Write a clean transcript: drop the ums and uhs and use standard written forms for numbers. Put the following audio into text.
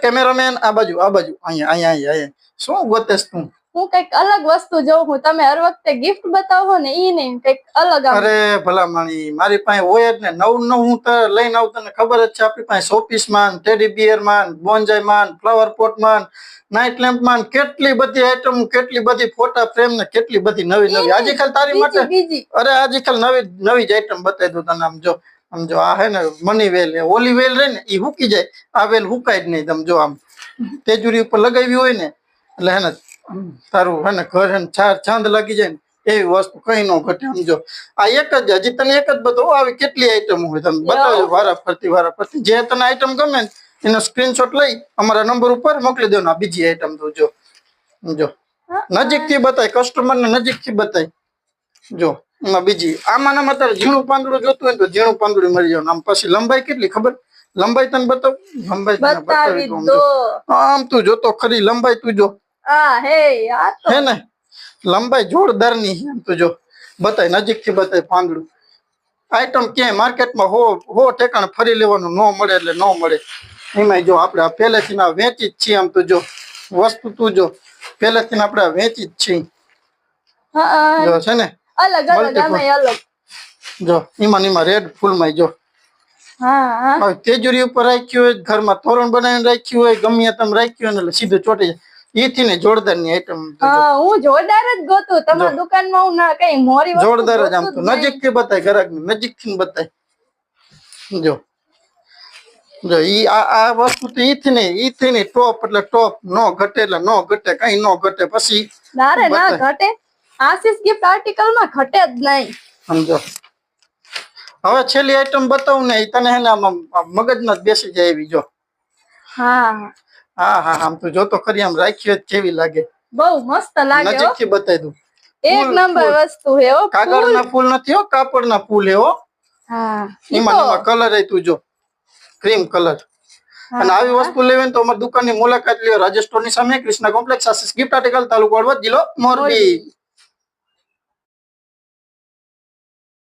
Cameraman આ બાજુ અહીંયા અહીંયા અહીંયા શું ગોતેસ તું? હું કઈક અલગ વસ્તુ જોઉં હું. તમે હર વખતે ગિફ્ટ બતાવો ને ઈ નહીં કઈક અલગ. અરે ભલા માણી મારી પાસે હોય જ ને નવું હું તો લઈને આવું. તને ખબર જ છે આપણી પાસે શોપીસ માન, ટેડી બિયર માન, બોન્જાઈ માન, ફ્લાવર પોટ માન, નાઇટ લેમ્પ માન, કેટલી બધી આઈટમ, કેટલી બધી ફોટા ફ્રેમ ને કેટલી બધી નવી નવી. આજકાલ તારી માટે અરે આજકાલ નવી જ આઈટમ બતાવી દઉં તને. આમ જો આ હે ને મની વેલ ઓલી વેલ રહે ને ઈ હુકી જાય, આ વેલ હુકાય જ નહીં. તમે જો આમ તેજુરી ઉપર લગાવી હોય ને એટલે હે ને તારું હે ને ઘર હે ને ચાંદ લાગી જાય ને એવી વસ્તુ કઈ ન ઘટે. સમજો આ એક જ હજી તને એક જ બતાવો. આવી કેટલી આઈટમ હોય તમે બતાવજો વારા ફરતી જે તને આઈટમ ગમે ને એનો સ્ક્રીનશોટ લઈ અમારા નંબર ઉપર મોકલી દેવાનો. આ બીજી આઈટમ તો જો નજીક થી બતાય, કસ્ટમર ને નજીક થી બતાય. જો એમાં બીજી આમાં તારે ઝીણું પાંદડું જોતું હોય તો ઝીણું પાંદડું મળી જવાનું. આમ પછી લંબાઈ કેટલી ખબર? લંબાઈ તને બતાવ. લંબાઈ તને બતાવી આમ તું જોતો ખરી લંબાઈ તું જો હે ને લંબાઈ જોરદાર ની. એમ તો જો બતાય નજીક થી બતાય પાંદડું. આઈટમ ક્યાંય માર્કેટમાં હો ઠેકાણે ફરી લેવાનું ન મળે એટલે ન મળે. એમાં જો આપણે પહેલેથી ના વેચી જ છીએ. આમ તો જો વસ્તુ તું જો પહેલેથી આપણે વેચી જ છીએ. જો છે ને અલગ જો એમાં રેડ ફૂલ માં જો તેજુરી ઉપર રાખ્યું હોય, ઘરમાં તોરણ બનાવીને રાખ્યું હોય, ગમે તમે રાખ્યું હોય એટલે સીધું ચોટી જાય. ઈથી ને જોરદાર ની આઈટમ. હું જોરદાર જ ગોતું તમારી દુકાનમાં. હું ના કઈ મોરી જોરદાર જ. આમ તો નજીક થી બતાય, ગ્રાહક ને નજીક થી બતાય. જો ઈ આ વસ્તુ તો ઈથી ને ટોપ એટલે ટોપ. નો ઘટે એટલે નો ઘટે, કઈ નો ઘટે. પછી ના ઘટે. આશીષ ગિફ્ટ આર્ટિકલ માં ઘટે જ નહીં. સમજો હવે છેલ્લી આઈટમ બતાવું ને તને હે ને મગજમાં બેસી જાય એવી. જો હા આમ તો જોતો ખરી આમ રાખ્યો કેવી લાગે? બહુ મસ્ત લાગે. નજીક થી બતાવી દઉં. એક નંબર વસ્તુ હે. કાગળ ના ફૂલ નથી હો, કાપડ ના ફૂલ હે હો. એમાં કલર હે તું જો ક્રીમ કલર. અને આવી વસ્તુ લેવી તો અમારી દુકાનની મુલાકાત લ્યો. રાજેશ સ્ટોરની સામે કૃષ્ણા કોમ્પ્લેક્સ, આશીષ ગિફ્ટ આર્ટિકલ, તાલુકો હળવદ, જિલ્લો મોરબી.